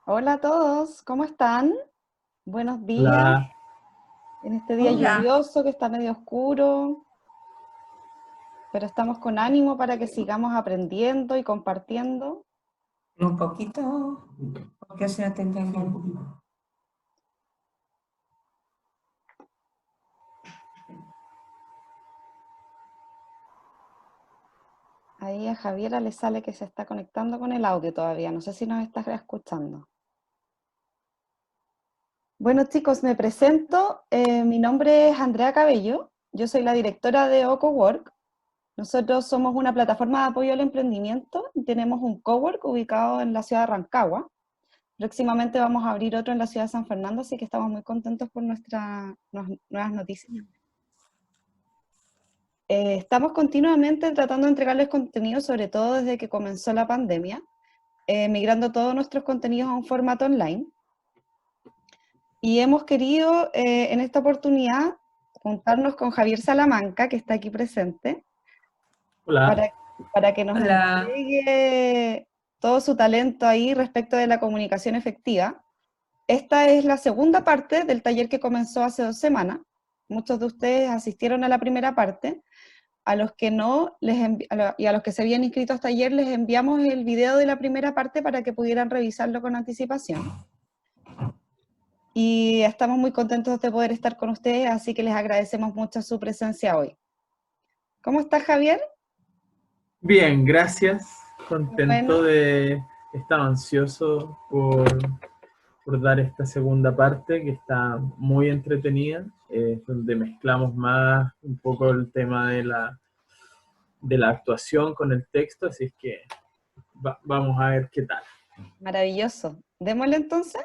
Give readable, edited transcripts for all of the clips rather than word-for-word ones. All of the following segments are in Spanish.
Hola a todos, ¿cómo están? Buenos días, Hola, en este día Hola, lluvioso que está medio oscuro, pero estamos con ánimo para que sigamos aprendiendo y compartiendo. un poquito, porque se no te entiendo. Ahí a Javiera le sale que se está conectando con el audio todavía, no sé si nos estás escuchando. Bueno chicos, me presento, mi nombre es Andrea Cabello, yo soy la directora de OcoWork. Nosotros somos una plataforma de apoyo al emprendimiento y tenemos un cowork ubicado en la ciudad de Rancagua. Próximamente vamos a abrir otro en la ciudad de San Fernando, así que estamos muy contentos por nuestras nuevas noticias. Estamos continuamente tratando de entregarles contenido, sobre todo desde que comenzó la pandemia, migrando todos nuestros contenidos a un formato online. Y hemos querido en esta oportunidad juntarnos con Javier Salamanca, que está aquí presente, hola. para, para que nos Hola, entregue todo su talento ahí respecto de la comunicación efectiva. Esta es la segunda parte del taller que comenzó hace 2 semanas. Muchos de ustedes asistieron a la primera parte. A los que no, y a los que se habían inscrito a este taller, les enviamos el video de la primera parte para que pudieran revisarlo con anticipación. Y estamos muy contentos de poder estar con ustedes, así que les agradecemos mucho su presencia hoy. ¿Cómo estás, Javier? Bien, gracias. Contento Bueno, estaba ansioso por dar esta segunda parte que está muy entretenida, donde mezclamos más un poco el tema de la actuación con el texto, así es que vamos a ver qué tal. maravilloso. Démosle entonces.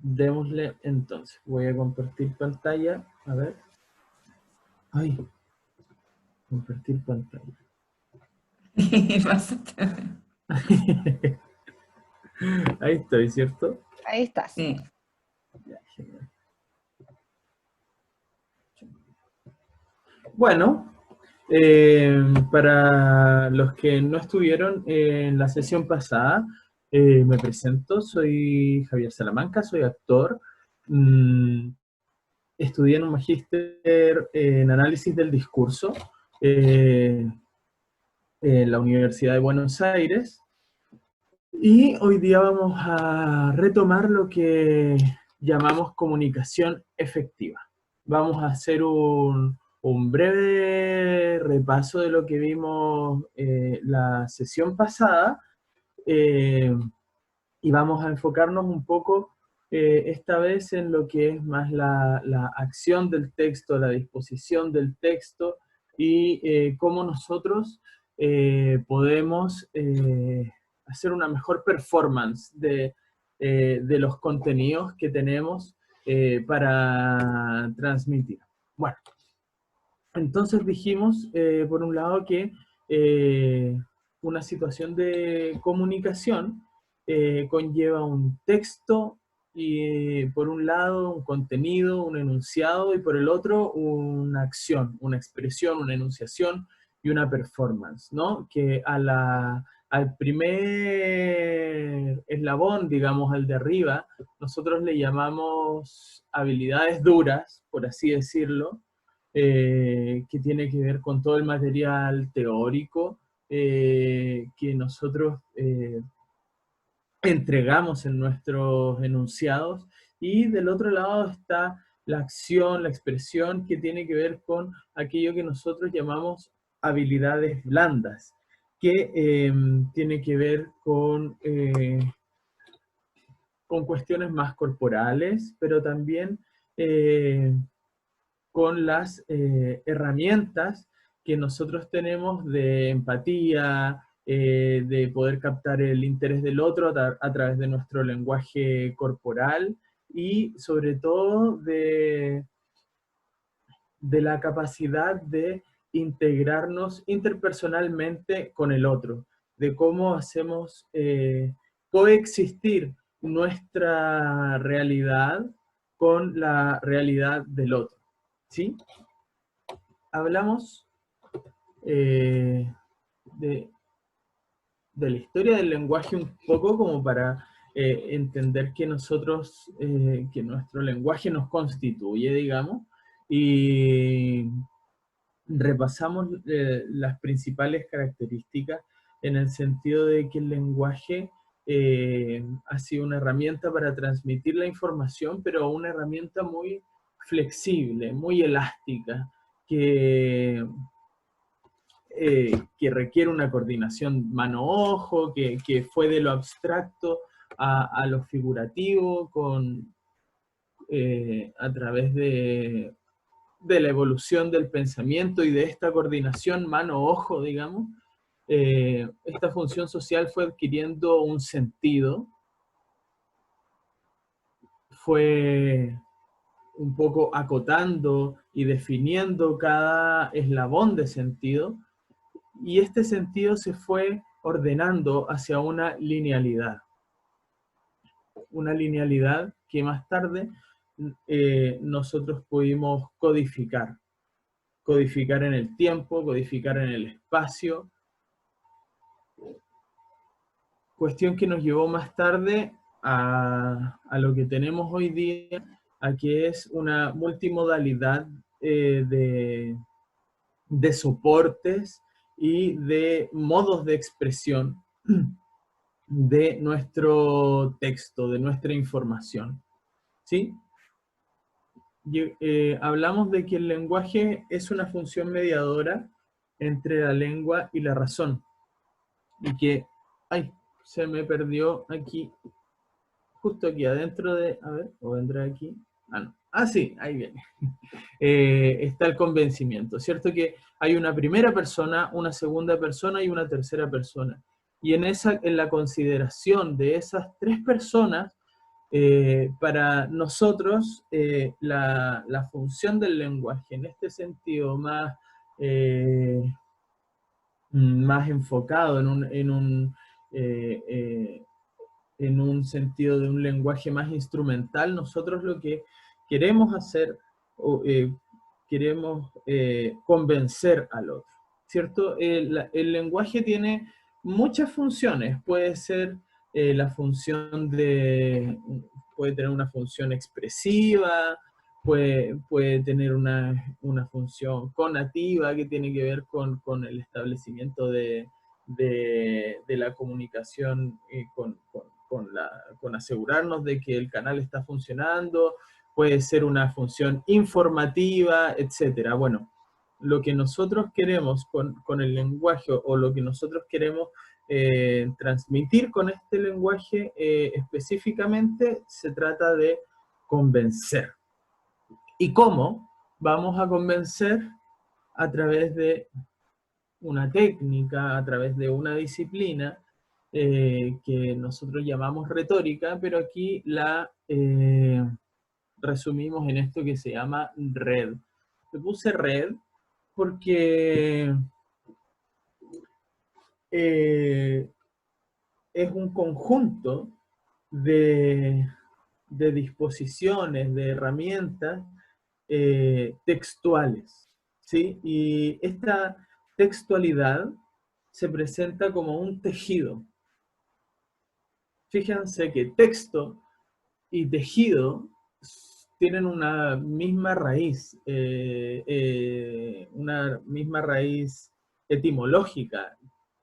Démosle entonces. Voy a compartir pantalla. A ver. Ay, compartir pantalla. Ahí estoy, ¿cierto? Ahí estás. sí, Ya, genial. Bueno, para los que no estuvieron en la sesión pasada, me presento, soy Javier Salamanca, soy actor, mm, estudié en un magíster en análisis del discurso eh, en la Universidad de Buenos Aires, y hoy día vamos a retomar lo que llamamos comunicación efectiva. Vamos a hacer un breve repaso de lo que vimos la sesión pasada eh, y vamos a enfocarnos un poco esta vez en lo que es más la acción del texto, la disposición del texto y cómo nosotros podemos hacer una mejor performance de los contenidos que tenemos para transmitir. Bueno, entonces dijimos, por un lado, que una situación de comunicación conlleva un texto y por un lado un contenido, un enunciado y por el otro una acción, una expresión, una enunciación y una performance, ¿no? Que al primer eslabón, digamos, al de arriba, nosotros le llamamos habilidades duras, por así decirlo, que tiene que ver con todo el material teórico que nosotros entregamos en nuestros enunciados, y del otro lado está la acción, la expresión, que tiene que ver con aquello que nosotros llamamos habilidades blandas, que tiene que ver con cuestiones más corporales, pero también eh, con las herramientas que nosotros tenemos de empatía, de poder captar el interés del otro a través de nuestro lenguaje corporal y sobre todo de la capacidad de integrarnos interpersonalmente con el otro, de cómo hacemos coexistir nuestra realidad con la realidad del otro. ¿Sí? Hablamos eh, de, de la historia del lenguaje un poco como para entender que nosotros, que nuestro lenguaje nos constituye, digamos, y repasamos las principales características en el sentido de que el lenguaje ha sido una herramienta para transmitir la información, pero una herramienta muy flexible, muy elástica, que requiere una coordinación mano-ojo, que fue de lo abstracto a lo figurativo, a través de la evolución del pensamiento y de esta coordinación mano-ojo, digamos. Esta función social fue adquiriendo un sentido, fue un poco acotando y definiendo cada eslabón de sentido, y este sentido se fue ordenando hacia una linealidad que más tarde nosotros pudimos codificar en el tiempo, codificar en el espacio, cuestión que nos llevó más tarde a lo que tenemos hoy día, a que es una multimodalidad de soportes y de modos de expresión de nuestro texto, de nuestra información. ¿Sí? Hablamos de que el lenguaje es una función mediadora entre la lengua y la razón. Y que, ay, se me perdió aquí, justo aquí adentro de, a ver, o vendrá aquí, no. Sí, ahí viene. Está el convencimiento, ¿cierto? Que hay una primera persona, una segunda persona y una tercera persona. Y en la consideración de esas tres personas, para nosotros la función del lenguaje, en este sentido más enfocado en un sentido de un lenguaje más instrumental, nosotros lo que queremos hacer, queremos convencer al otro, ¿cierto? El lenguaje tiene muchas funciones, puede ser la función puede tener una función expresiva, puede tener una función conativa que tiene que ver con el establecimiento de la comunicación, con asegurarnos de que el canal está funcionando, puede ser una función informativa, etc. Bueno, lo que nosotros queremos con el lenguaje, o lo que nosotros queremos transmitir con este lenguaje específicamente, se trata de convencer. ¿Y cómo vamos a convencer? A través de una técnica, a través de una disciplina que nosotros llamamos retórica, pero aquí la resumimos en esto que se llama red. Le puse red porque es un conjunto de disposiciones, de herramientas textuales, ¿sí? Y esta textualidad se presenta como un tejido. Fíjense que texto y tejido tienen una misma raíz etimológica.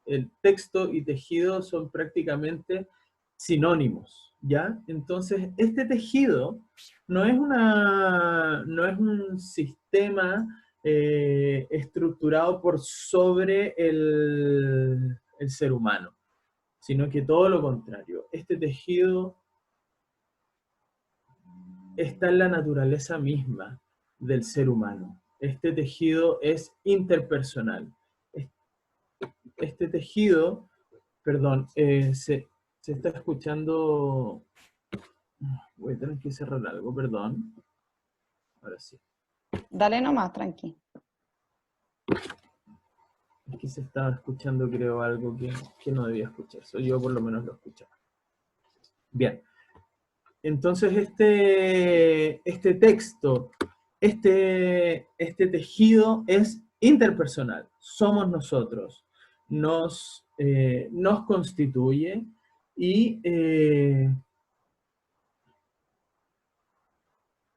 El texto y tejido son prácticamente sinónimos, ¿ya? Entonces, este tejido no es un sistema estructurado por sobre el ser humano, sino que todo lo contrario. Este tejido está en la naturaleza misma del ser humano. Este tejido es interpersonal. Este tejido, perdón, se está escuchando. Voy a tener que cerrar algo, perdón. Ahora sí. Dale nomás, tranqui. Es que se estaba escuchando, creo, algo que no debía escucharse. Yo por lo menos lo escuchaba. Bien. Entonces este texto, este tejido es interpersonal. Somos nosotros. Nos constituye y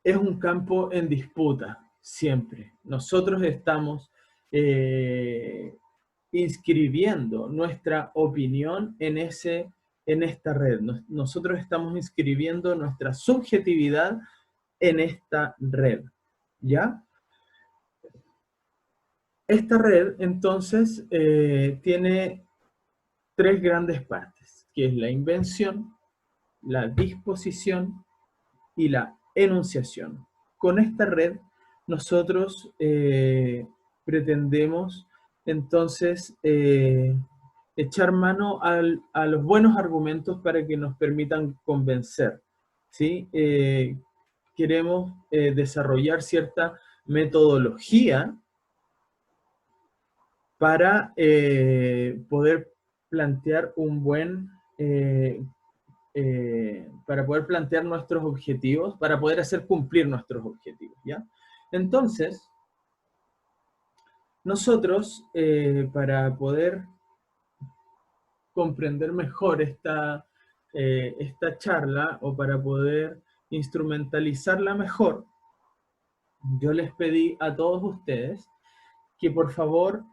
es un campo en disputa, siempre. Nosotros estamos inscribiendo nuestra opinión en esta red. Nosotros estamos inscribiendo nuestra subjetividad en esta red, ¿ya? Esta red, entonces, tiene tres grandes partes, que es la invención, la disposición y la enunciación. Con esta red, nosotros pretendemos, entonces, echar mano a los buenos argumentos para que nos permitan convencer, ¿sí? Queremos desarrollar cierta metodología para poder plantear para poder plantear nuestros objetivos, para poder hacer cumplir nuestros objetivos, ¿ya? Entonces, nosotros, para poder comprender mejor esta charla, o para poder instrumentalizarla mejor, yo les pedí a todos ustedes que por favor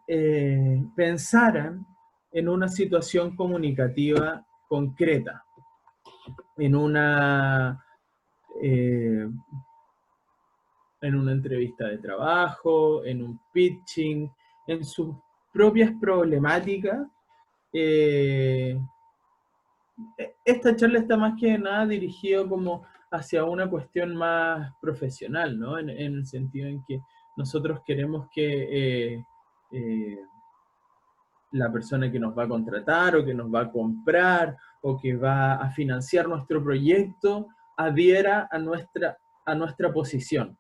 pensaran en una situación comunicativa concreta, en una entrevista de trabajo, en un pitching, en sus propias problemáticas. Esta charla está más que nada dirigida como hacia una cuestión más profesional, ¿no? En el sentido en que nosotros queremos que la persona que nos va a contratar o que nos va a comprar o que va a financiar nuestro proyecto adhiera a nuestra posición.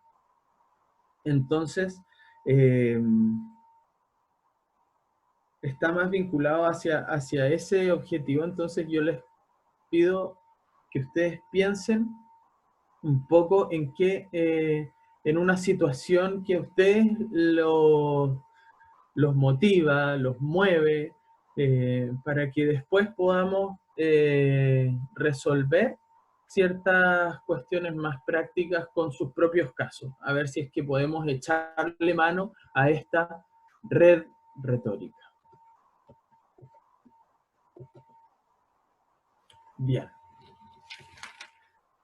Entonces, está más vinculado hacia ese objetivo. Entonces yo les pido que ustedes piensen un poco en en una situación que a ustedes los motiva, los mueve, para que después podamos resolver ciertas cuestiones más prácticas con sus propios casos, a ver si es que podemos echarle mano a esta red retórica. Bien.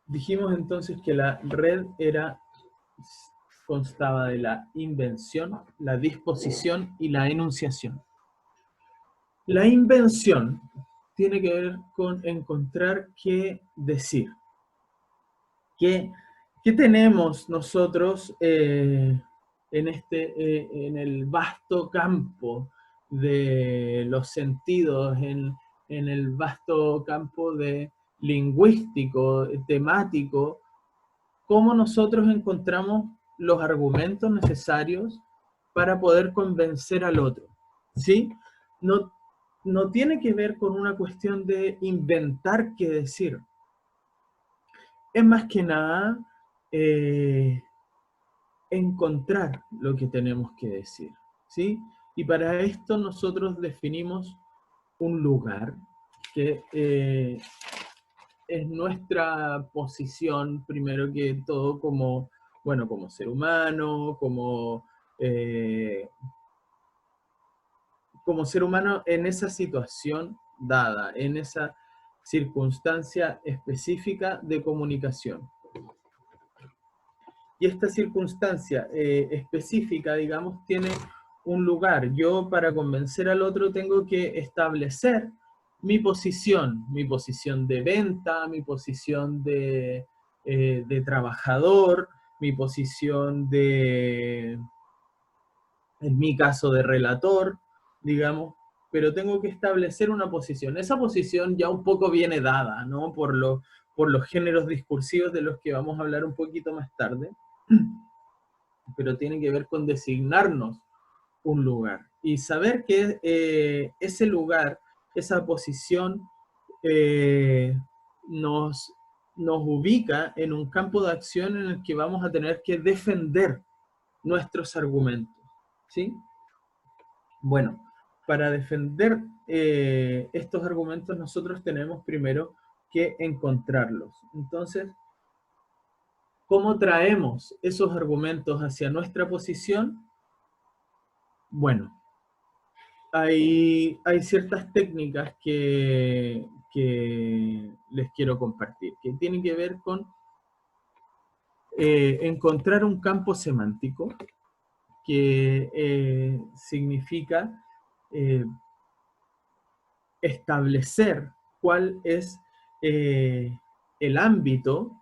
Dijimos entonces que la red constaba de la invención, la disposición y la enunciación. La invención tiene que ver con encontrar qué decir. ¿Qué tenemos nosotros en el vasto campo de los sentidos, en el vasto campo de lingüístico, temático? ¿Cómo nosotros encontramos los argumentos necesarios para poder convencer al otro? ¿Sí? No tiene que ver con una cuestión de inventar qué decir. Es más que nada encontrar lo que tenemos que decir, ¿sí? Y para esto nosotros definimos un lugar que es nuestra posición, primero que todo, como ser humano, como ser humano en esa situación dada, en esa circunstancia específica de comunicación. Y esta circunstancia específica, digamos, tiene un lugar. Yo, para convencer al otro, tengo que establecer mi posición de venta, mi posición de trabajador, mi posición en mi caso, de relator, digamos, pero tengo que establecer una posición. Esa posición ya un poco viene dada, ¿no? Por los géneros discursivos de los que vamos a hablar un poquito más tarde, pero tiene que ver con designarnos un lugar y saber que ese lugar, esa posición, nos ubica en un campo de acción en el que vamos a tener que defender nuestros argumentos, ¿sí? Bueno, para defender estos argumentos nosotros tenemos primero que encontrarlos. Entonces, ¿Cómo traemos esos argumentos hacia nuestra posición? Bueno, hay ciertas técnicas que les quiero compartir, que tienen que ver con encontrar un campo semántico, que significa establecer cuál es el ámbito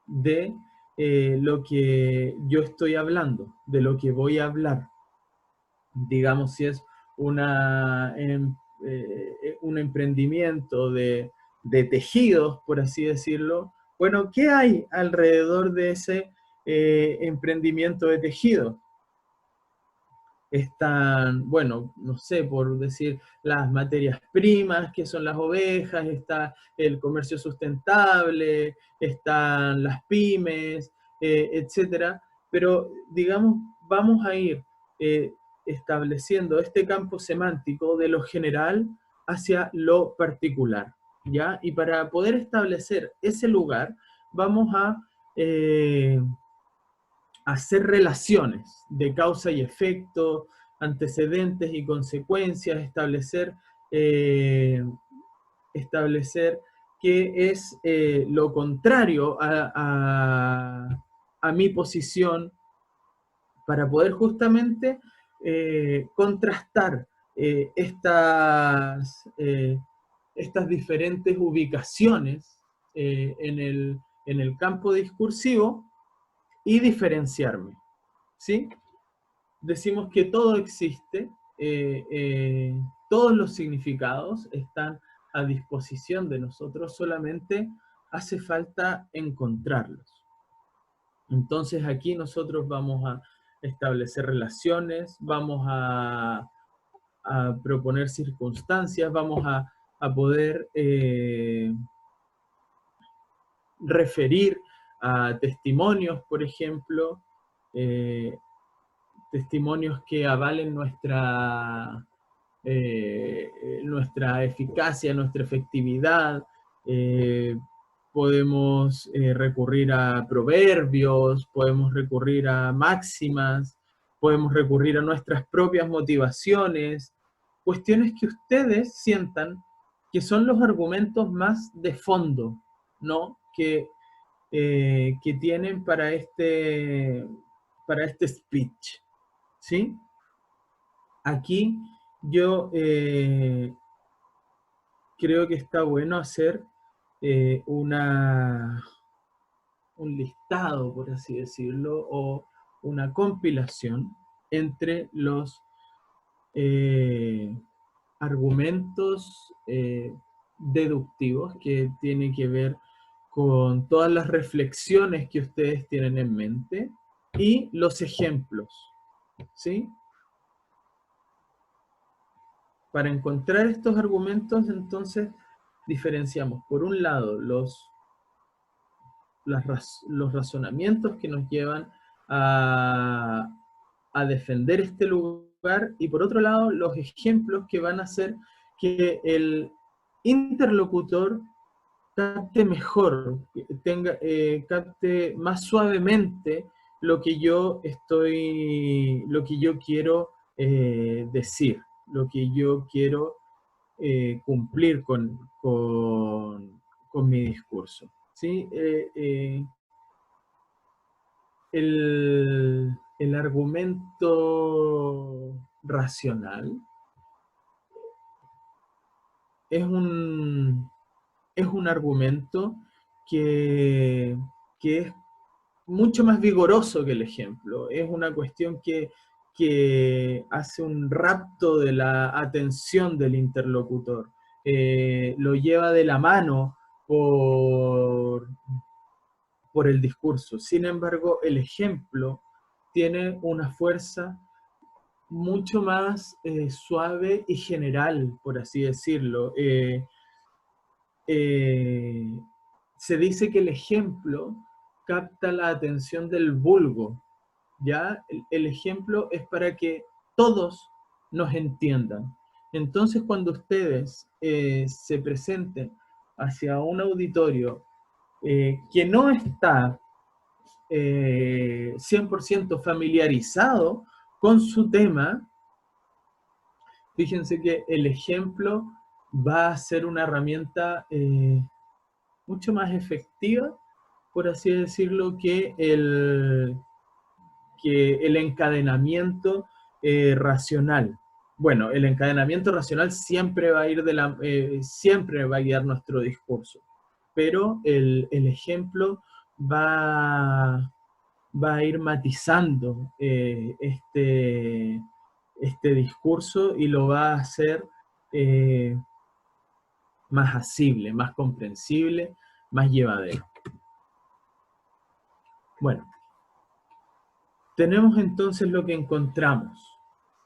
de lo que yo estoy hablando, de lo que voy a hablar. Digamos, si es un emprendimiento de tejidos, por así decirlo, bueno, ¿qué hay alrededor de ese emprendimiento de tejidos? Están, bueno, no sé, por decir, las materias primas, que son las ovejas, está el comercio sustentable, están las pymes, etcétera. Pero, digamos, vamos a ir eh, estableciendo este campo semántico de lo general hacia lo particular, ¿ya? Y para poder establecer ese lugar, vamos a hacer relaciones de causa y efecto, antecedentes y consecuencias, establecer qué es lo contrario a mi posición, para poder justamente contrastar estas diferentes ubicaciones en el campo discursivo y diferenciarme, ¿sí? Decimos que todo existe, todos los significados están a disposición de nosotros, solamente hace falta encontrarlos. Entonces aquí nosotros vamos a establecer relaciones, vamos a proponer circunstancias, vamos a poder referir a testimonios, por ejemplo, testimonios que avalen nuestra eficacia, nuestra efectividad. Podemos recurrir a proverbios, podemos recurrir a máximas, podemos recurrir a nuestras propias motivaciones, cuestiones que ustedes sientan que son los argumentos más de fondo, ¿no? Que tienen para este speech, ¿sí? Aquí yo creo que está bueno hacer un listado, por así decirlo, o una compilación entre los argumentos deductivos, que tienen que ver con todas las reflexiones que ustedes tienen en mente, y los ejemplos, ¿sí? Para encontrar estos argumentos, entonces, diferenciamos, por un lado, los razonamientos que nos llevan a defender este lugar, y por otro lado, los ejemplos que van a hacer que el interlocutor capte mejor, capte más suavemente lo que yo quiero decir, lo que yo quiero cumplir con mi discurso, ¿sí? El argumento racional es un argumento que es mucho más vigoroso que el ejemplo. Es una cuestión que hace un rapto de la atención del interlocutor. Lo lleva de la mano por el discurso. Sin embargo, el ejemplo tiene una fuerza mucho más suave y general, por así decirlo. Se dice que el ejemplo capta la atención del vulgo, ¿ya? El ejemplo es para que todos nos entiendan. Entonces, cuando ustedes se presenten hacia un auditorio que no está 100% familiarizado con su tema, fíjense que el ejemplo va a ser una herramienta mucho más efectiva, por así decirlo, que el encadenamiento racional. Bueno, el encadenamiento racional siempre va a ir siempre va a guiar nuestro discurso, pero el ejemplo va a ir matizando este discurso y lo va a hacer más asible, más comprensible, más llevadero. Bueno, tenemos entonces lo que encontramos.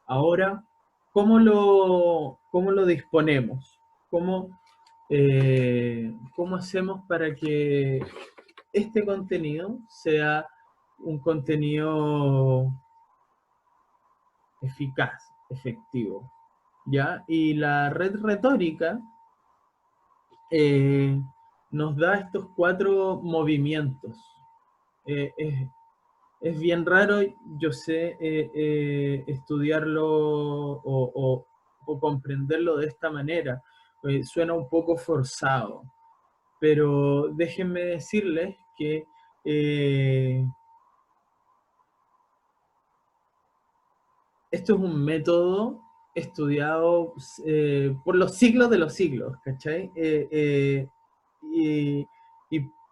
Ahora, ¿cómo lo disponemos? ¿Cómo hacemos para que este contenido sea un contenido eficaz, efectivo? ¿Ya? Y la red retórica nos da estos 4 movimientos. Es bien raro, yo sé, estudiarlo o comprenderlo de esta manera. Suena un poco forzado, pero déjenme decirles que esto es un método estudiado por los siglos de los siglos, ¿cachai? Y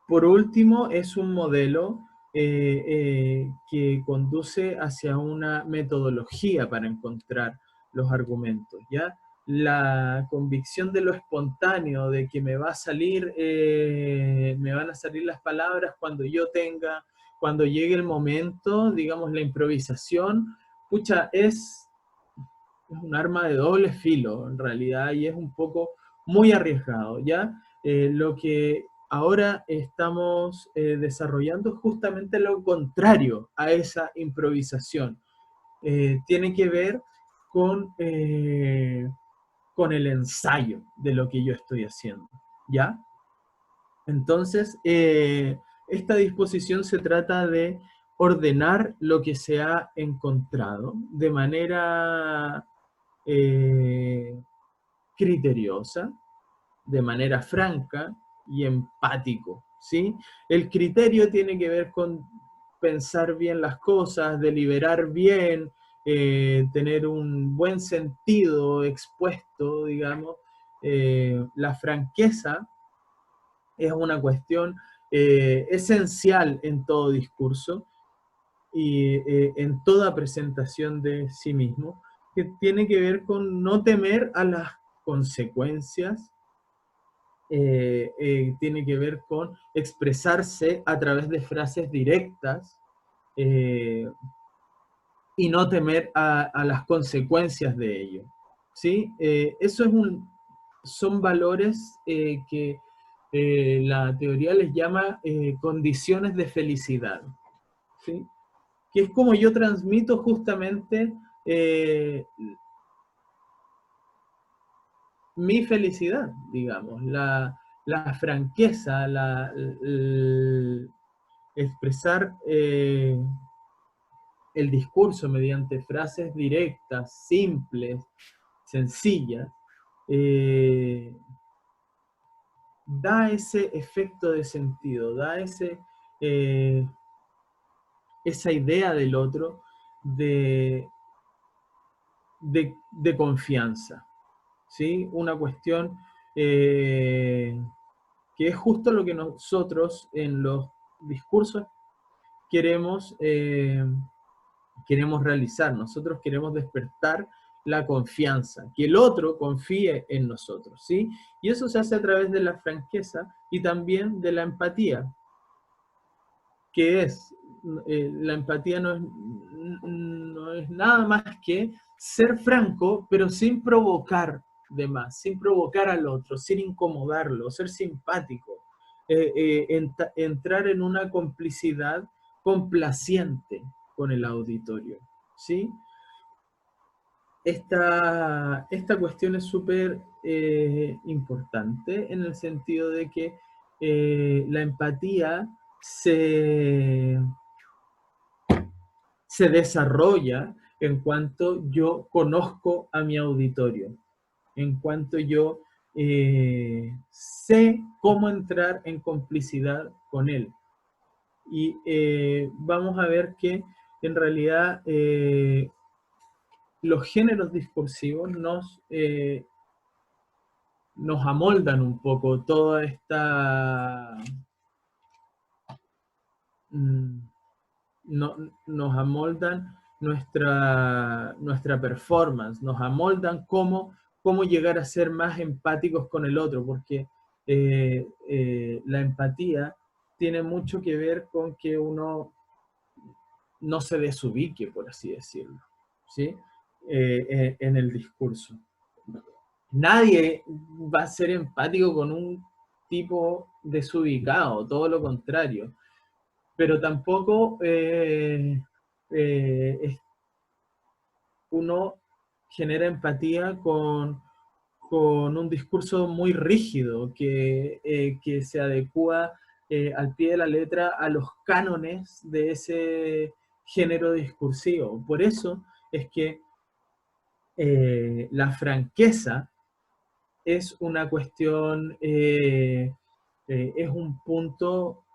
por último, es un modelo que conduce hacia una metodología para encontrar los argumentos, ¿ya? La convicción de lo espontáneo, de que me van a salir las palabras cuando cuando llegue el momento, digamos, la improvisación, pucha, es un arma de doble filo, en realidad, y es un poco muy arriesgado, ¿ya? Lo que ahora estamos desarrollando es justamente lo contrario a esa improvisación. Tiene que ver con el ensayo de lo que yo estoy haciendo, ¿ya? Entonces, esta disposición se trata de ordenar lo que se ha encontrado de manera criteriosa, de manera franca y empático, ¿sí? El criterio tiene que ver con pensar bien las cosas, deliberar bien, tener un buen sentido expuesto, digamos. La franqueza es una cuestión esencial en todo discurso y en toda presentación de sí mismo, que tiene que ver con no temer a las consecuencias, tiene que ver con expresarse a través de frases directas y no temer a las consecuencias de ello, ¿sí? Eso son valores que la teoría les llama condiciones de felicidad, ¿sí? Que es como yo transmito justamente mi felicidad, digamos, la franqueza, expresar el discurso mediante frases directas, simples, sencillas, eh, da ese efecto de sentido, da esa idea del otro de confianza, ¿sí? Una cuestión que es justo lo que nosotros en los discursos queremos realizar. Nosotros queremos despertar la confianza, que el otro confíe en nosotros, ¿sí? Y eso se hace a través de la franqueza y también de la empatía, que es, la empatía no es nada más que ser franco, pero sin provocar de más, sin provocar al otro, sin incomodarlo, ser simpático, entrar en una complicidad complaciente con el auditorio, ¿sí? Esta cuestión es súper importante en el sentido de que la empatía se desarrolla en cuanto yo conozco a mi auditorio, en cuanto yo sé cómo entrar en complicidad con él. Y vamos a ver que en realidad los géneros discursivos nos amoldan un poco toda esta... nos amoldan nuestra performance, nos amoldan cómo llegar a ser más empáticos con el otro, porque la empatía tiene mucho que ver con que uno no se desubique, por así decirlo, ¿sí? En el discurso. Nadie va a ser empático con un tipo desubicado, todo lo contrario. Pero tampoco uno genera empatía con un discurso muy rígido que se adecua al pie de la letra a los cánones de ese género discursivo. Por eso es que la franqueza es una cuestión, es un punto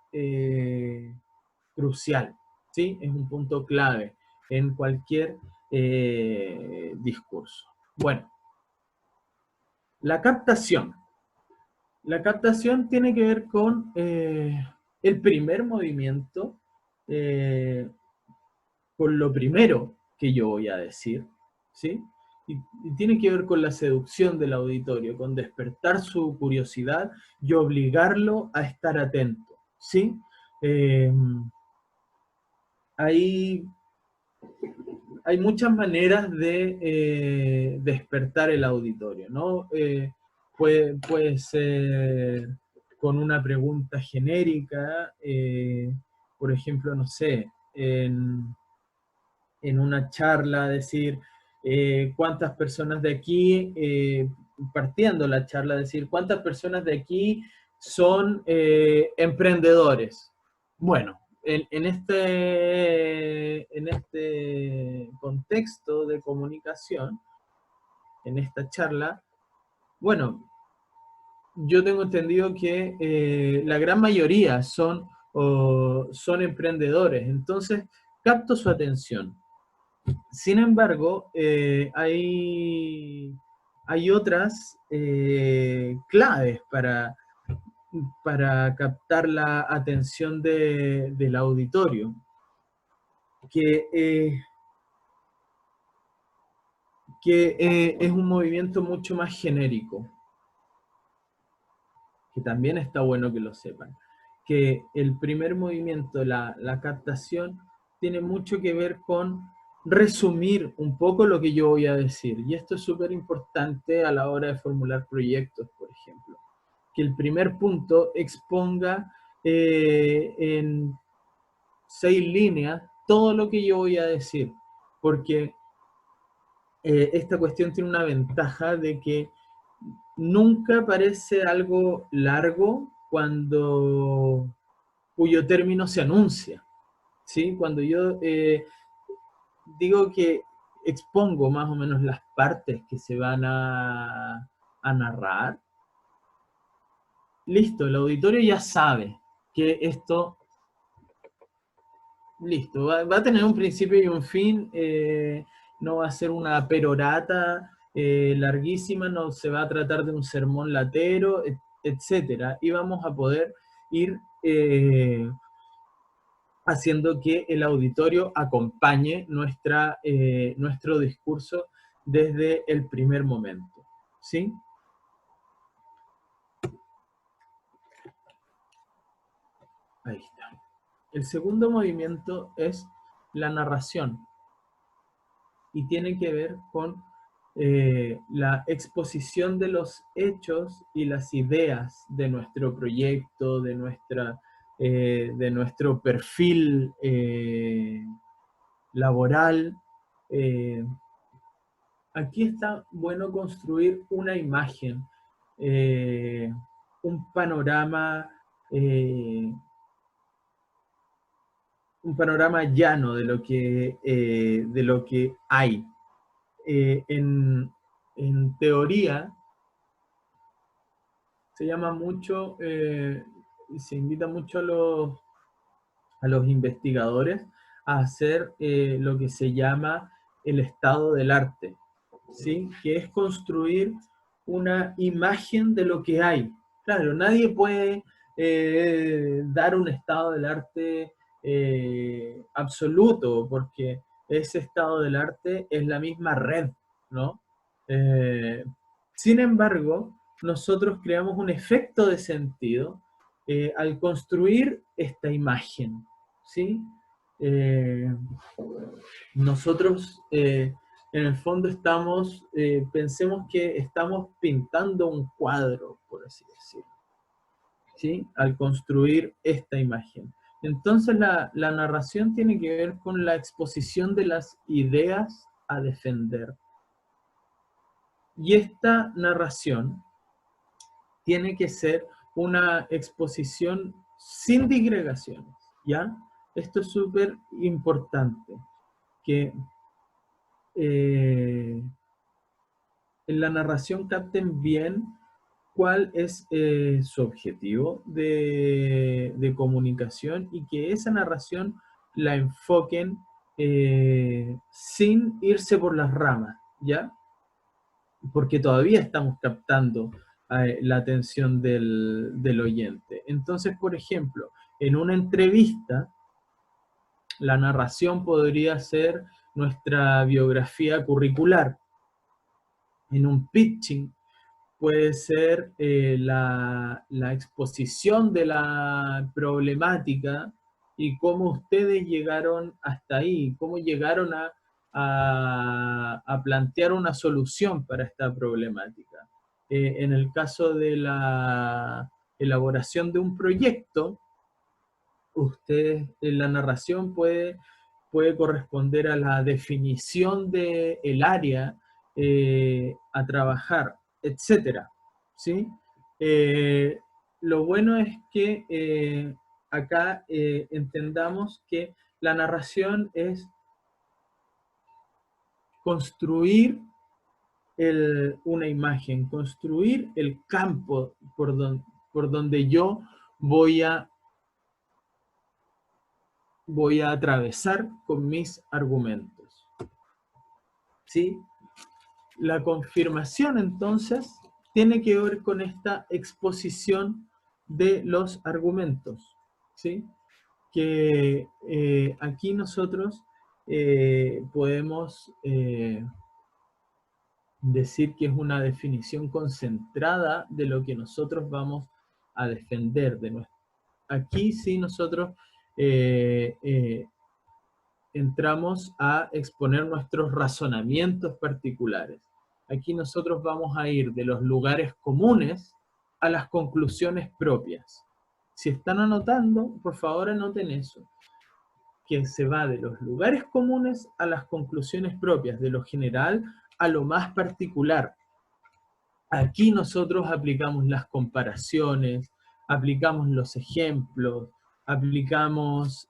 crucial, ¿sí? Es un punto clave en cualquier discurso. Bueno, la captación. La captación tiene que ver con el primer movimiento, con lo primero que yo voy a decir, ¿sí? Y tiene que ver con la seducción del auditorio, con despertar su curiosidad y obligarlo a estar atento, ¿sí? Hay muchas maneras de despertar el auditorio, ¿no? Puede ser con una pregunta genérica, por ejemplo, no sé, en una charla, decir cuántas personas de aquí, partiendo la charla, decir cuántas personas de aquí son emprendedores. Bueno, en este contexto de comunicación, en esta charla, bueno, yo tengo entendido que la gran mayoría son emprendedores, entonces capto su atención. Sin embargo, hay otras claves para captar la atención del auditorio, que es un movimiento mucho más genérico, que también está bueno que lo sepan, que el primer movimiento, la captación, tiene mucho que ver con resumir un poco lo que yo voy a decir. Y esto es súper importante a la hora de formular proyectos, por ejemplo. Que el primer punto exponga en 6 líneas todo lo que yo voy a decir. Porque esta cuestión tiene una ventaja de que nunca parece algo largo cuyo término se anuncia, ¿sí? Cuando yo digo que expongo más o menos las partes que se van a narrar, listo, el auditorio ya sabe que esto, listo, va a tener un principio y un fin, no va a ser una perorata larguísima, no se va a tratar de un sermón latero, etcétera, y vamos a poder ir haciendo que el auditorio acompañe nuestro discurso desde el primer momento, ¿sí? Ahí está. El segundo movimiento es la narración y tiene que ver con la exposición de los hechos y las ideas de nuestro proyecto, de nuestro perfil laboral. Aquí está bueno construir una imagen, un panorama panorama llano de lo que hay. En teoría, se llama mucho, se invita mucho a los investigadores a hacer lo que se llama el estado del arte, ¿sí? Que es construir una imagen de lo que hay. Claro, nadie puede dar un estado del arte absoluto, porque ese estado del arte es la misma red, ¿no? Sin embargo, nosotros creamos un efecto de sentido al construir esta imagen, ¿sí? Nosotros en el fondo pensemos que estamos pintando un cuadro, por así decirlo, ¿sí? Al construir esta imagen. Entonces la narración tiene que ver con la exposición de las ideas a defender. Y esta narración tiene que ser una exposición sin digregaciones, ¿ya? Esto es súper importante, que en la narración capten bien cuál es su objetivo de comunicación y que esa narración la enfoquen sin irse por las ramas, ¿ya? Porque todavía estamos captando la atención del oyente. Entonces, por ejemplo, en una entrevista, la narración podría ser nuestra biografía curricular. En un pitching puede ser la exposición de la problemática y cómo ustedes llegaron hasta ahí, cómo llegaron a plantear una solución para esta problemática. En el caso de la elaboración de un proyecto, ustedes, en la narración puede corresponder a la definición del área a trabajar, etcétera, ¿sí? Lo bueno es que acá entendamos que la narración es construir una imagen, construir el campo por donde yo voy a atravesar con mis argumentos, ¿sí? La confirmación, entonces, tiene que ver con esta exposición de los argumentos, ¿sí? Que aquí nosotros podemos decir que es una definición concentrada de lo que nosotros vamos a defender. Aquí sí nosotros entramos a exponer nuestros razonamientos particulares. Aquí nosotros vamos a ir de los lugares comunes a las conclusiones propias. Si están anotando, por favor anoten eso, que se va de los lugares comunes a las conclusiones propias, de lo general a lo más particular. Aquí nosotros aplicamos las comparaciones, aplicamos los ejemplos, aplicamos...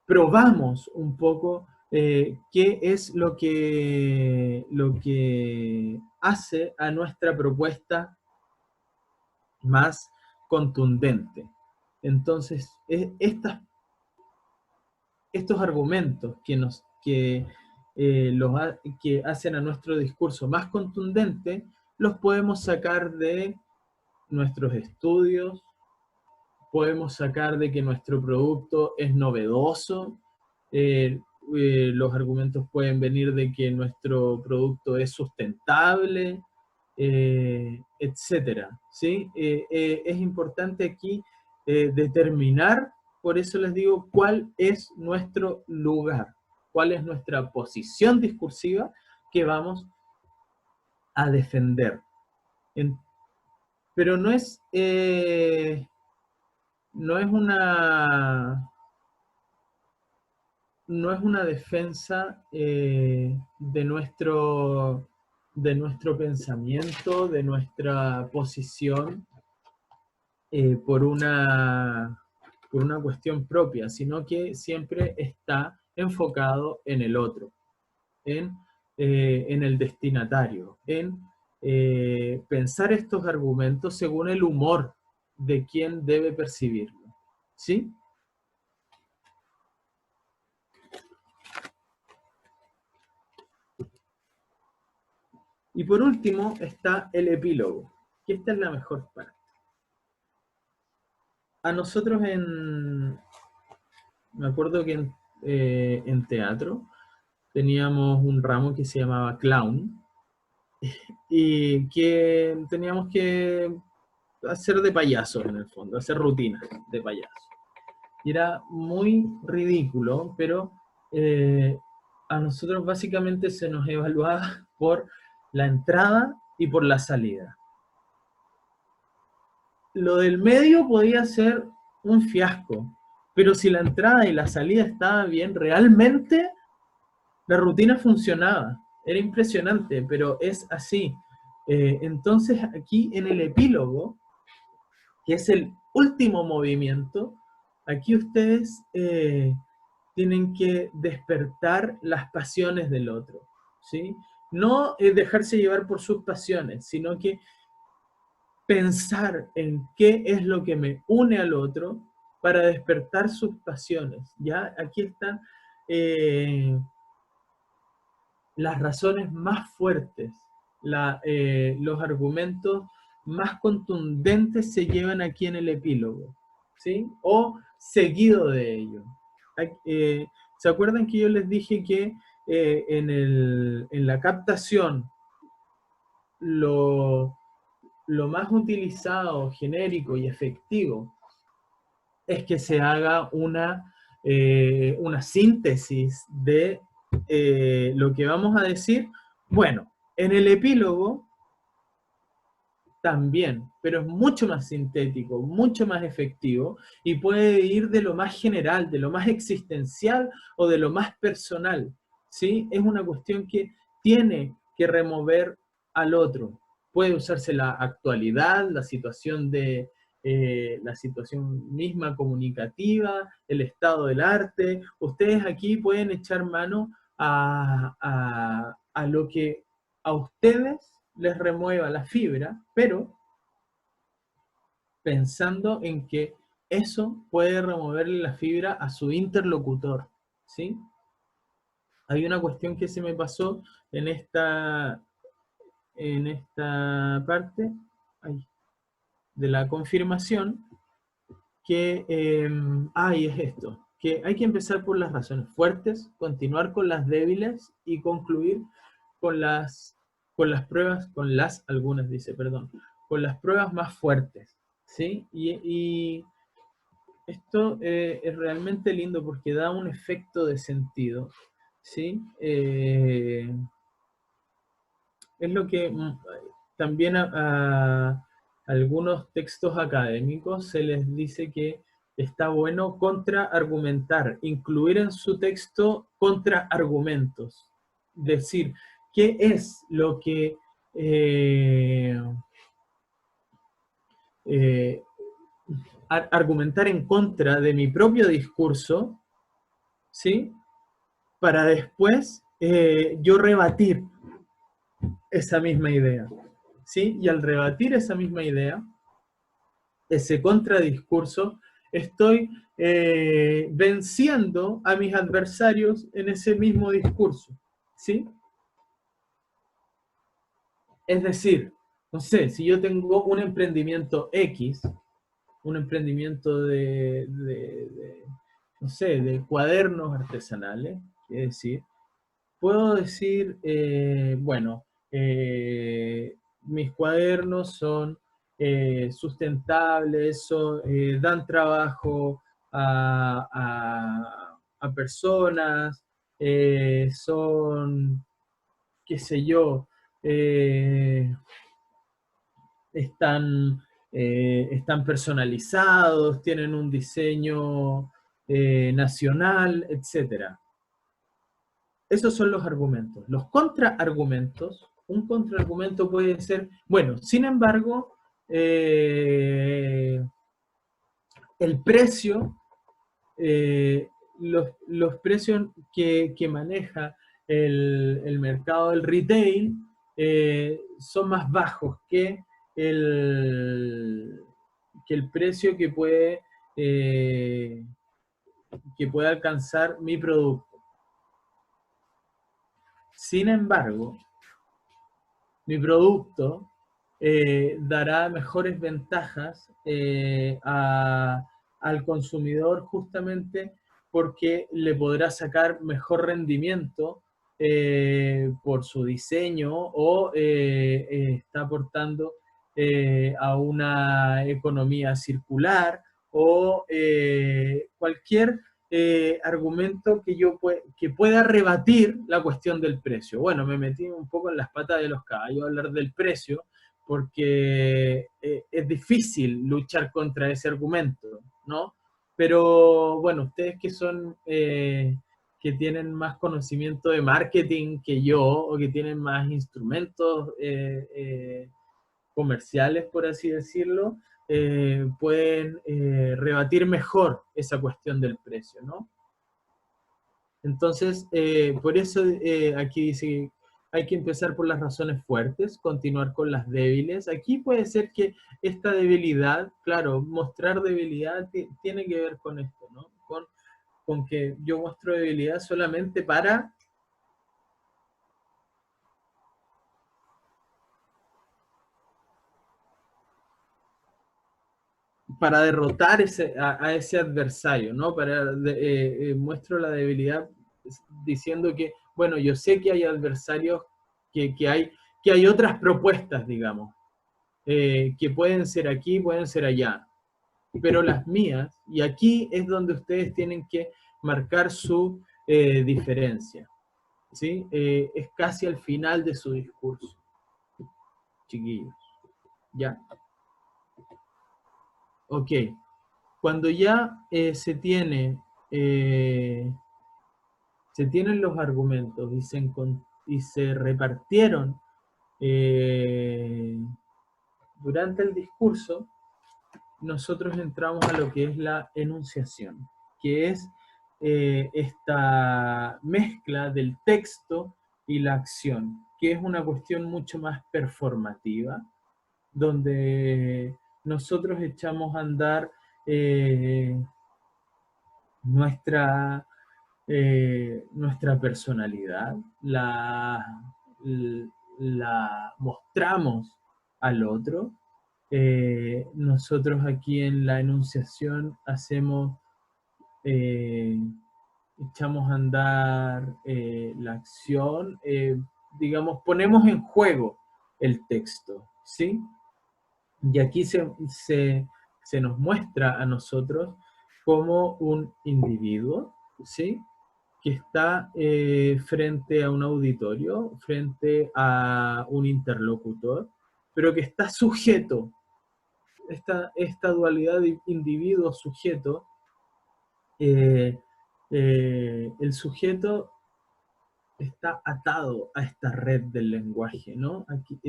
probamos un poco qué es lo que hace a nuestra propuesta más contundente. Entonces, estos argumentos que hacen a nuestro discurso más contundente, los podemos sacar de nuestros estudios, podemos sacar de que nuestro producto es novedoso, los argumentos pueden venir de que nuestro producto es sustentable, etcétera, ¿sí? Es importante aquí determinar, por eso les digo, cuál es nuestro lugar, cuál es nuestra posición discursiva que vamos a defender. Pero no es una defensa de nuestro pensamiento, de nuestra posición por una por una cuestión propia, sino que siempre está enfocado en el otro, en el destinatario, en pensar estos argumentos según el humor de quien debe percibirlo, ¿sí? Y por último está el epílogo, que esta es la mejor parte. A nosotros me acuerdo que en teatro teníamos un ramo que se llamaba clown, y que teníamos que hacer de payasos en el fondo, hacer rutinas de payaso. Y era muy ridículo, pero a nosotros básicamente se nos evaluaba por la entrada y por la salida. Lo del medio podía ser un fiasco, pero si la entrada y la salida estaban bien, realmente la rutina funcionaba. Era impresionante, pero es así. Entonces aquí en el epílogo, que es el último movimiento, aquí ustedes tienen que despertar las pasiones del otro, ¿sí? No dejarse llevar por sus pasiones, sino que pensar en qué es lo que me une al otro para despertar sus pasiones, ¿ya? Aquí están las razones más fuertes, los argumentos más contundentes se llevan aquí en el epílogo, ¿sí? O seguido de ello. ¿Se acuerdan que yo les dije que en la captación lo más utilizado, genérico y efectivo es que se haga una síntesis de lo que vamos a decir? Bueno, en el epílogo también, pero es mucho más sintético, mucho más efectivo y puede ir de lo más general, de lo más existencial o de lo más personal, ¿sí? Es una cuestión que tiene que remover al otro. Puede usarse la actualidad, la situación misma comunicativa, el estado del arte. Ustedes aquí pueden echar mano a lo que a ustedes les remueva la fibra, pero pensando en que eso puede removerle la fibra a su interlocutor, ¿sí? Hay una cuestión que se me pasó en esta parte de la confirmación, que es esto, que hay que empezar por las razones fuertes, continuar con las débiles y concluir con las pruebas, con las pruebas más fuertes, ¿sí? Y esto es realmente lindo porque da un efecto de sentido, ¿sí? Es lo que también a algunos textos académicos se les dice que está bueno contraargumentar, incluir en su texto contraargumentos. Decir, ¿qué es lo que argumentar en contra de mi propio discurso, ¿sí? Para después yo rebatir esa misma idea, ¿sí? Y al rebatir esa misma idea, ese contradiscurso, estoy venciendo a mis adversarios en ese mismo discurso, ¿sí? Es decir, no sé, si yo tengo un emprendimiento X, un emprendimiento no sé, de cuadernos artesanales, es decir, puedo decir, bueno, mis cuadernos son sustentables, dan trabajo a personas, son, qué sé yo, están personalizados, tienen un diseño nacional, etc. Esos son los argumentos. Los contraargumentos, un contraargumento puede ser, bueno, sin embargo, el precio los precios que maneja el mercado del retail son más bajos que el precio que puede alcanzar mi producto. Sin embargo, mi producto dará mejores ventajas al consumidor justamente porque le podrá sacar mejor rendimiento por su diseño o está aportando a una economía circular o cualquier argumento que pueda rebatir la cuestión del precio. Bueno, me metí un poco en las patas de los caballos a hablar del precio, porque es difícil luchar contra ese argumento, ¿no? Pero bueno, ustedes que tienen más conocimiento de marketing que yo, o que tienen más instrumentos comerciales, por así decirlo, pueden rebatir mejor esa cuestión del precio, ¿no? Entonces, por eso aquí dice, hay que empezar por las razones fuertes, continuar con las débiles. Aquí puede ser que esta debilidad, claro, mostrar debilidad tiene que ver con esto, ¿no? Con que yo muestro debilidad solamente para derrotar a ese adversario, ¿no? Muestro la debilidad diciendo que, bueno, yo sé que hay adversarios, que hay otras propuestas, digamos, que pueden ser aquí, pueden ser allá, pero las mías, y aquí es donde ustedes tienen que marcar su diferencia, ¿sí? Es casi al final de su discurso, chiquillos, ¿ya? Ok. Cuando ya se tienen los argumentos y se repartieron durante el discurso, nosotros entramos a lo que es la enunciación, que es esta mezcla del texto y la acción, que es una cuestión mucho más performativa, donde nosotros echamos a andar nuestra personalidad, la mostramos al otro. Nosotros aquí en la enunciación echamos a andar la acción, digamos, ponemos en juego el texto, ¿sí? Y aquí se nos muestra a nosotros como un individuo, ¿sí? Que está frente a un auditorio, frente a un interlocutor, pero que está sujeto, esta dualidad de individuo-sujeto, el sujeto está atado a esta red del lenguaje, ¿no? Aquí,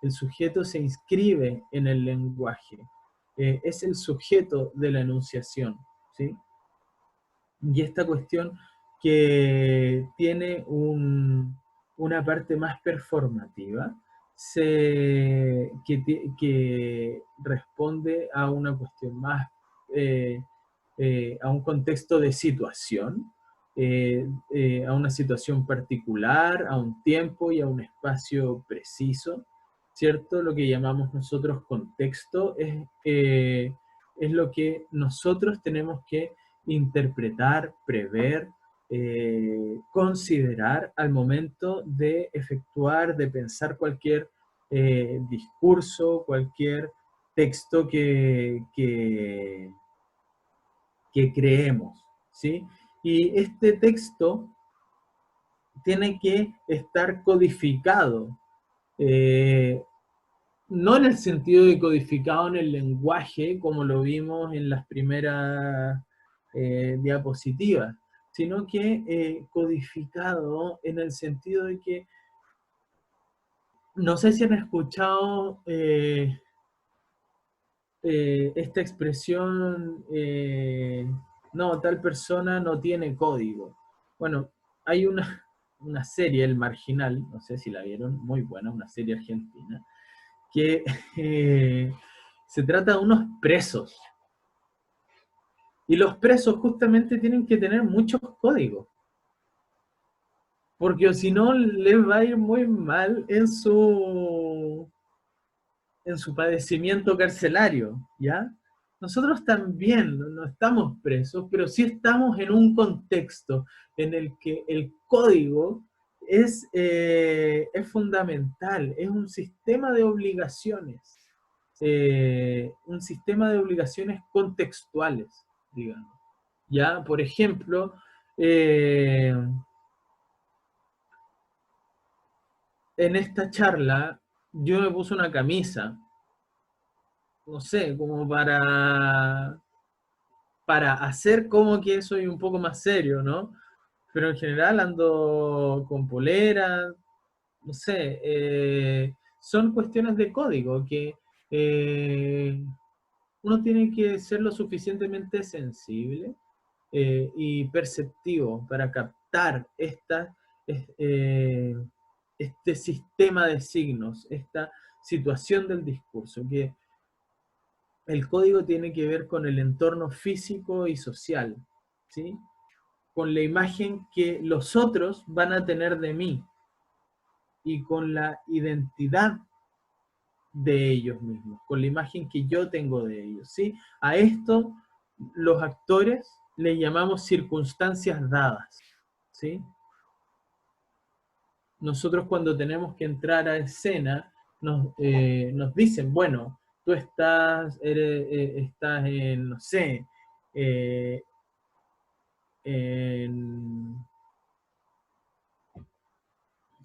el sujeto se inscribe en el lenguaje, es el sujeto de la enunciación, ¿sí? Y esta cuestión que tiene una parte más performativa, que responde a una cuestión más, a un contexto de situación, a una situación particular, a un tiempo y a un espacio preciso, ¿cierto? Lo que llamamos nosotros contexto es lo que nosotros tenemos que interpretar, prever, considerar al momento de efectuar, de pensar cualquier discurso, cualquier texto que creemos, ¿sí? Y este texto tiene que estar codificado, no en el sentido de codificado en el lenguaje, como lo vimos en las primeras diapositivas, sino que codificado en el sentido de que, no sé si han escuchado esta expresión, no, tal persona no tiene código. Bueno, hay una serie, El Marginal, no sé si la vieron, muy buena, una serie argentina, que se trata de unos presos. Y los presos justamente tienen que tener muchos códigos, porque si no les va a ir muy mal en su padecimiento carcelario, ¿ya? Nosotros también no estamos presos, pero sí estamos en un contexto en el que el código es fundamental, es un sistema de obligaciones, contextuales, digamos. ¿Ya? Por ejemplo, en esta charla yo me puse una camisa, no sé, como para hacer como que soy un poco más serio, ¿no? Pero en general ando con polera, no sé, son cuestiones de código que uno tiene que ser lo suficientemente sensible y perceptivo para captar este sistema de signos, esta situación del discurso, que el código tiene que ver con el entorno físico y social, ¿sí? Con la imagen que los otros van a tener de mí y con la identidad de ellos mismos, con la imagen que yo tengo de ellos, ¿sí? A esto los actores le llamamos circunstancias dadas, ¿sí? Nosotros cuando tenemos que entrar a escena nos dicen, bueno, tú estás en, no sé, en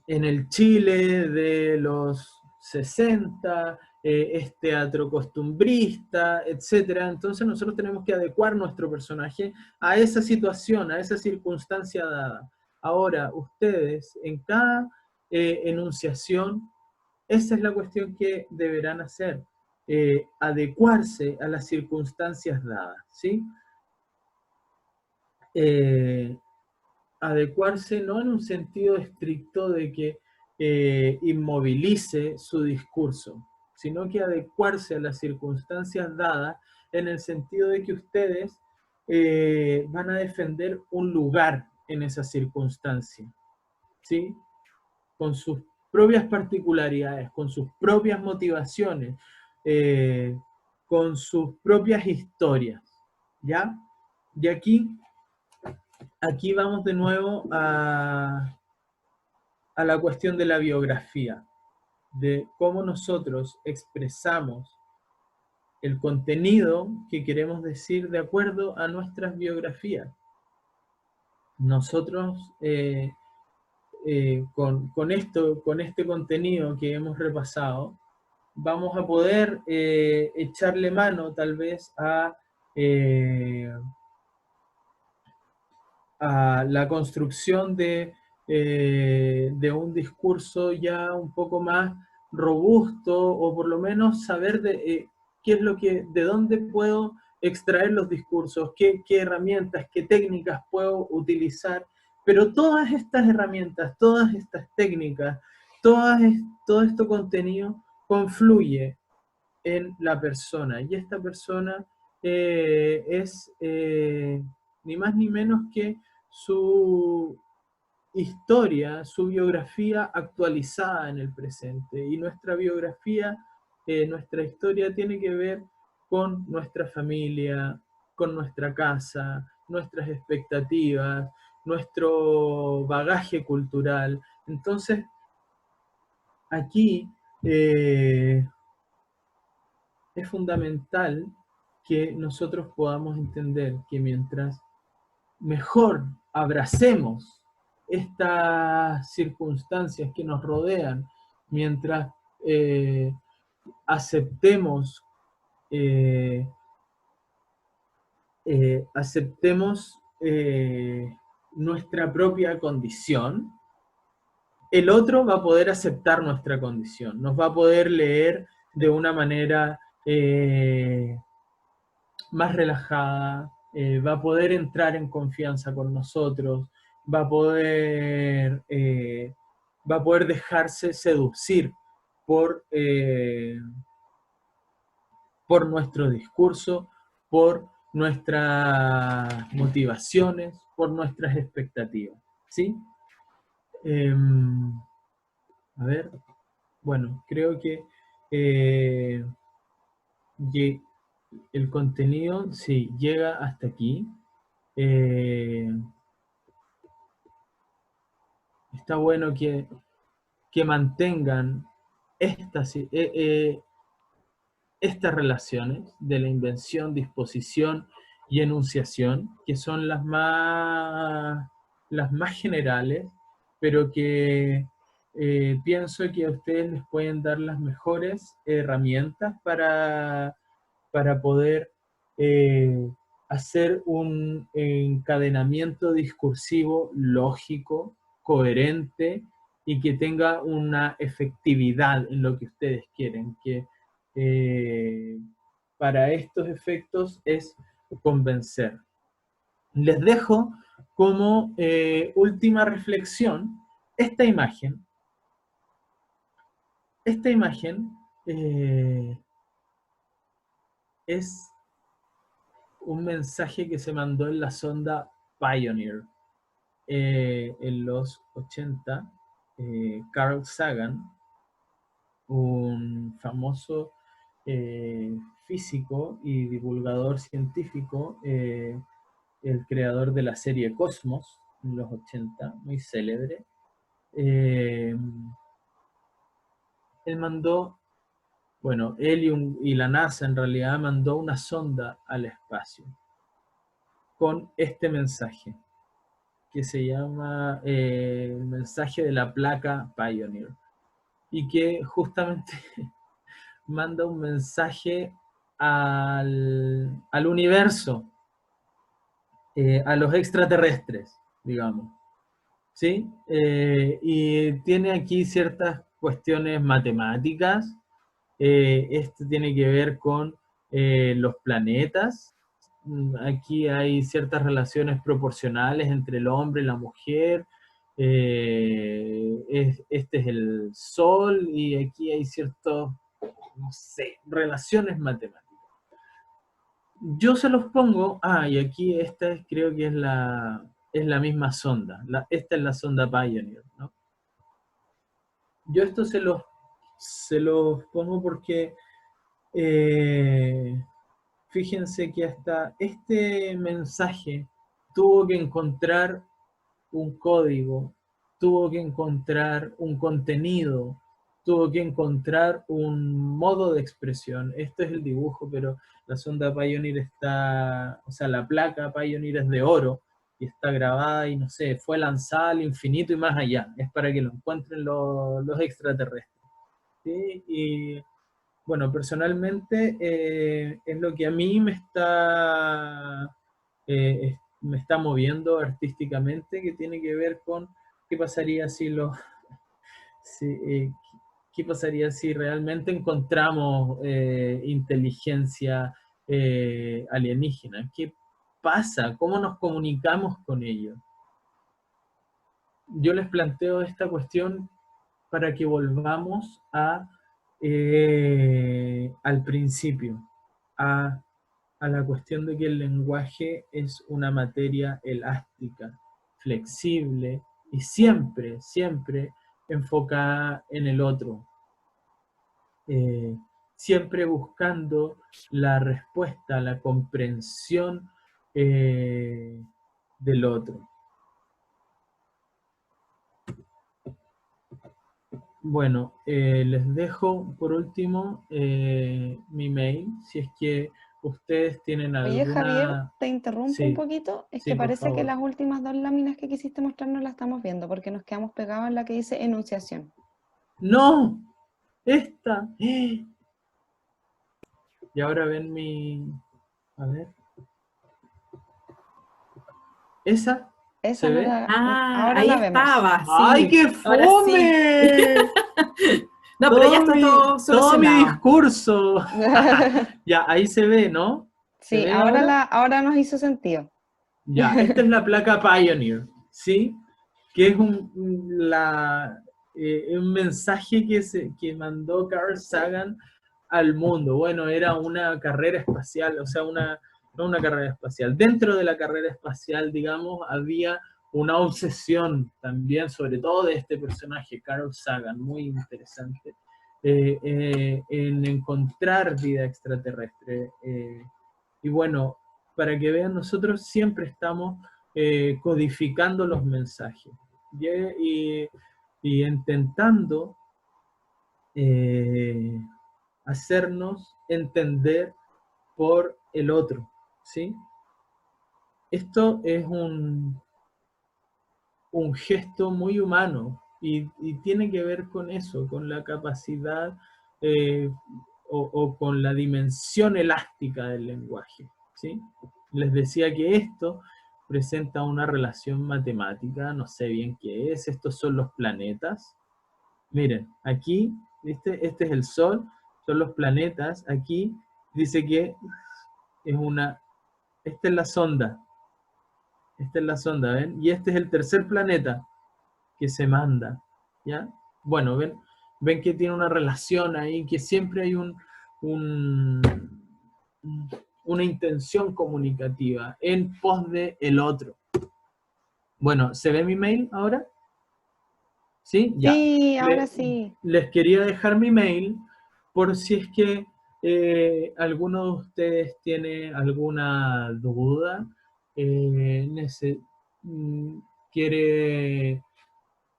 el Chile de los 60, es teatro costumbrista, etc. Entonces nosotros tenemos que adecuar nuestro personaje a esa situación, a esa circunstancia dada. Ahora, ustedes, en cada enunciación, esa es la cuestión que deberán hacer, adecuarse a las circunstancias dadas, ¿sí? Adecuarse no en un sentido estricto de que inmovilice su discurso, sino que adecuarse a las circunstancias dadas en el sentido de que ustedes van a defender un lugar en esa circunstancia, ¿sí? Con sus propias particularidades, con sus propias motivaciones, con sus propias historias, ¿ya? Y aquí vamos de nuevo a la cuestión de la biografía, de cómo nosotros expresamos el contenido que queremos decir de acuerdo a nuestras biografías. Nosotros con este contenido que hemos repasado, vamos a poder echarle mano tal vez a la construcción de un discurso ya un poco más robusto, o por lo menos saber qué es de dónde puedo extraer los discursos, qué herramientas, qué técnicas puedo utilizar, pero todas estas herramientas, todas estas técnicas, todo este contenido confluye en la persona, y esta persona es ni más ni menos que su historia, su biografía actualizada en el presente. Y nuestra biografía, nuestra historia tiene que ver con nuestra familia, con nuestra casa, nuestras expectativas, nuestro bagaje cultural. Entonces, aquí es fundamental que nosotros podamos entender que mientras mejor abracemos estas circunstancias que nos rodean, mientras aceptemos nuestra propia condición, el otro va a poder aceptar nuestra condición, nos va a poder leer de una manera más relajada, va a poder entrar en confianza con nosotros, va a poder, va a poder dejarse seducir por, por nuestro discurso, por nuestras motivaciones, por nuestras expectativas, ¿sí? A ver, bueno, creo que el contenido, sí, llega hasta aquí. Está bueno que mantengan estas relaciones de la invención, disposición y enunciación, que son las más generales, pero que pienso que a ustedes les pueden dar las mejores herramientas para poder hacer un encadenamiento discursivo lógico, coherente y que tenga una efectividad en lo que ustedes quieren, que para estos efectos es convencer. Les dejo como última reflexión esta imagen. Esta imagen es un mensaje que se mandó en la sonda Pioneer en los 80. Carl Sagan, un famoso físico y divulgador científico, el creador de la serie Cosmos en los 80, muy célebre, él mandó, bueno, él y la NASA en realidad mandó una sonda al espacio con este mensaje, que se llama el mensaje de la placa Pioneer, y que justamente manda un mensaje al universo, a los extraterrestres, digamos, ¿sí? Y tiene aquí ciertas cuestiones matemáticas. Esto tiene que ver con los planetas. Aquí hay ciertas relaciones proporcionales entre el hombre y la mujer. Este es el Sol y aquí hay ciertas, no sé, relaciones matemáticas. Yo se los pongo, y aquí esta creo que es la misma sonda. Esta es la sonda Pioneer, ¿no? Yo esto se los pongo porque fíjense que hasta este mensaje tuvo que encontrar un código, tuvo que encontrar un contenido, tuvo que encontrar un modo de expresión. Esto es el dibujo, pero la sonda Pioneer está, o sea, la placa Pioneer es de oro y está grabada y no sé, fue lanzada al infinito y más allá. Es para que lo encuentren los extraterrestres. ¿Sí? Y bueno, personalmente es lo que a mí me está moviendo artísticamente, que tiene que ver con qué pasaría si, qué pasaría si realmente encontramos inteligencia alienígena. ¿Qué pasa? ¿Cómo nos comunicamos con ellos? Yo les planteo esta cuestión para que volvamos al principio, a la cuestión de que el lenguaje es una materia elástica, flexible y siempre, siempre enfocada en el otro. Siempre buscando la respuesta, la comprensión del otro. Bueno, les dejo por último mi mail, si es que ustedes tienen Oye, Javier, alguna... te interrumpo un Sí, poquito. Es sí, que por parece que favor. las últimas dos láminas que quisiste mostrarnos las estamos viendo, porque nos quedamos pegados en la que dice enunciación. ¡No! ¡Esta! Y ahora ven mi... A ver. ¿Esa? Esa ¿Se no ve? la... Ah, Ahora ahí la vemos. estaba, ¡Ay, sí. qué Ahora sí. fome! No, pero ya está todo todo mi solucionado. discurso. Ya, ahí se ve, ¿no? ¿Se Sí, ve ahora? ahora nos hizo sentido. Ya, esta es la placa Pioneer, ¿sí? Que es un mensaje que mandó Carl Sagan al mundo. Bueno, era una carrera espacial, o sea, no una carrera espacial. Dentro de la carrera espacial, digamos, había una obsesión también, sobre todo de este personaje, Carl Sagan, muy interesante, en encontrar vida extraterrestre. Y bueno, para que vean, nosotros siempre estamos codificando los mensajes y, y intentando eh, hacernos entender por el otro, ¿sí? Esto es un gesto muy humano y tiene que ver con eso, con la capacidad eh, o con la dimensión elástica del lenguaje, ¿sí? Les decía que esto presenta una relación matemática, no sé bien qué es, estos son los planetas. Miren, aquí, ¿viste? Este es el Sol, son los planetas, aquí dice que es esta es la sonda, ¿ven? Y este es el tercer planeta que se manda, ¿ya? Bueno, ven que tiene una relación ahí, que siempre hay un, una intención comunicativa en pos de el otro. Bueno, ¿se ve mi mail ahora? ¿Sí? Ya. Sí, ahora sí. Les quería dejar mi mail por si es que alguno de ustedes tiene alguna duda, eh, mm, quiere,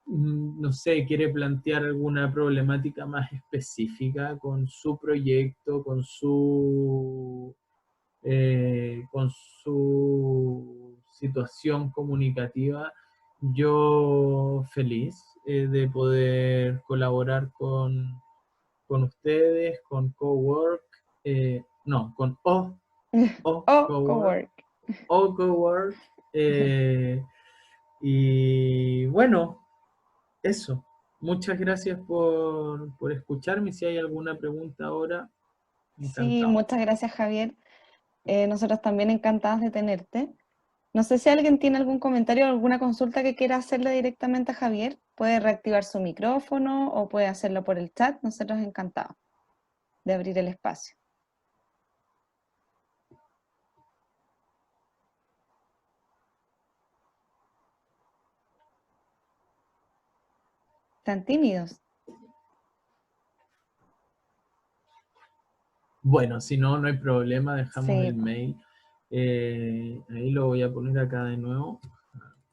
no sé, quiere plantear alguna problemática más específica con su proyecto, con su situación comunicativa, yo feliz de poder colaborar con ustedes, con Cowork, no, con Oh, Cowork, cowork. Cowork, eh, y bueno, eso. Muchas gracias por escucharme. Si hay alguna pregunta ahora, Sí, encantado. muchas gracias, Javier. Nosotros también encantadas de tenerte. No sé si alguien tiene algún comentario o alguna consulta que quiera hacerle directamente a Javier. Puede reactivar su micrófono o puede hacerlo por el chat. Nosotros encantados de abrir el espacio. ¿Están tímidos? Bueno, si no, no hay problema, dejamos Sí, el mail. Ahí lo voy a poner acá de nuevo.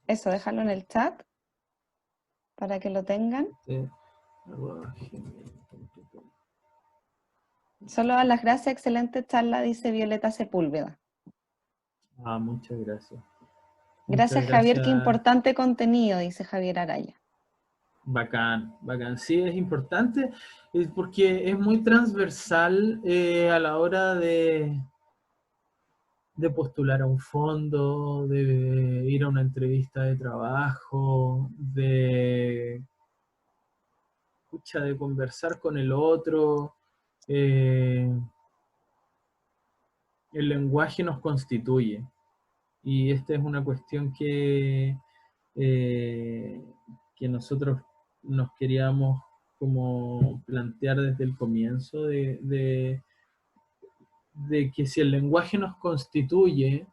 eso, déjalo en el chat para que lo tengan. gmail.com. Solo a las gracias, excelente charla, dice Violeta Sepúlveda. Muchas gracias. Gracias, Muchas Javier, qué gracias. importante contenido, dice Javier Araya. Bacán, bacán. Sí, es importante porque es muy transversal a la hora de postular a un fondo, de ir a una entrevista de trabajo, de conversar con el otro. El lenguaje nos constituye y esta es una cuestión eh, que nosotros nos queríamos como plantear desde el comienzo de que si el lenguaje nos constituye,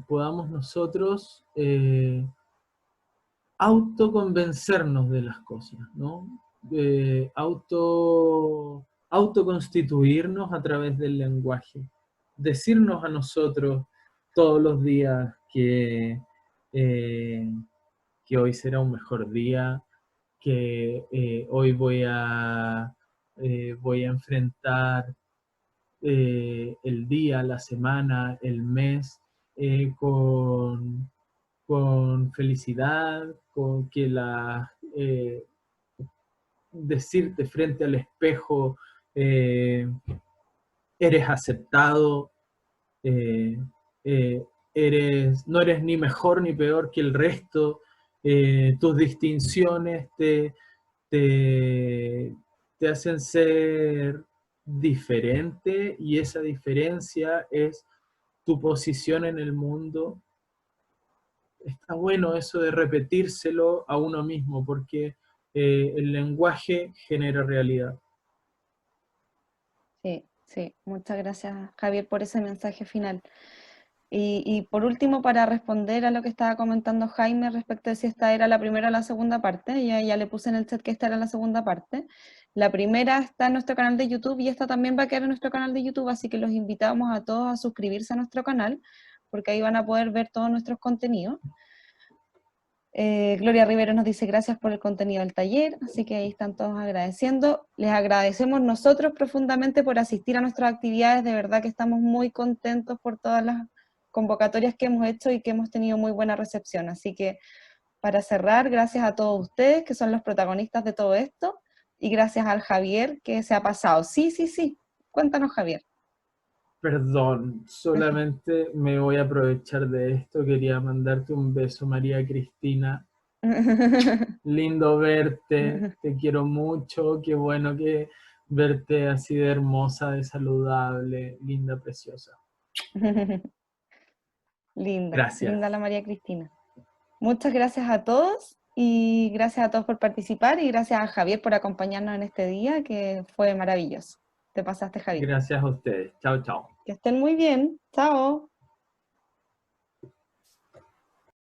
podamos nosotros autoconvencernos de las cosas, ¿no? Autoconstituirnos a través del lenguaje, decirnos a nosotros todos los días eh, que hoy será un mejor día, que hoy voy a enfrentar el día, la semana, el mes, con felicidad, con que decirte frente al espejo, eh, eres aceptado, eh, eh, no eres ni mejor ni peor que el resto, tus distinciones te hacen ser diferente, y esa diferencia es tu posición en el mundo. Está bueno eso de repetírselo a uno mismo, porque el lenguaje genera realidad. Sí, sí, muchas gracias, Javier, por ese mensaje final. Y por último, para responder a lo que estaba comentando Jaime respecto de si esta era la primera o la segunda parte, ya le puse en el chat que esta era la segunda parte. La primera está en nuestro canal de YouTube y esta también va a quedar en nuestro canal de YouTube, así que los invitamos a todos a suscribirse a nuestro canal, porque ahí van a poder ver todos nuestros contenidos. Gloria Rivero nos dice gracias por el contenido del taller, así que ahí están todos agradeciendo. Les agradecemos nosotros profundamente por asistir a nuestras actividades, de verdad que estamos muy contentos por todas las convocatorias que hemos hecho y que hemos tenido muy buena recepción. Así que para cerrar, gracias a todos ustedes que son los protagonistas de todo esto y gracias al Javier que se ha pasado. Sí, cuéntanos, Javier. Perdón, solamente me voy a aprovechar de esto. Quería mandarte un beso, María Cristina. Lindo verte, te quiero mucho. Qué bueno que verte así de hermosa, de saludable, linda, preciosa. Gracias. Linda la María Cristina. Muchas gracias a todos y gracias a todos por participar y gracias a Javier por acompañarnos en este día que fue maravilloso. Te pasaste, Javier. Gracias a ustedes. Chao, chao. Que estén muy bien. Chao.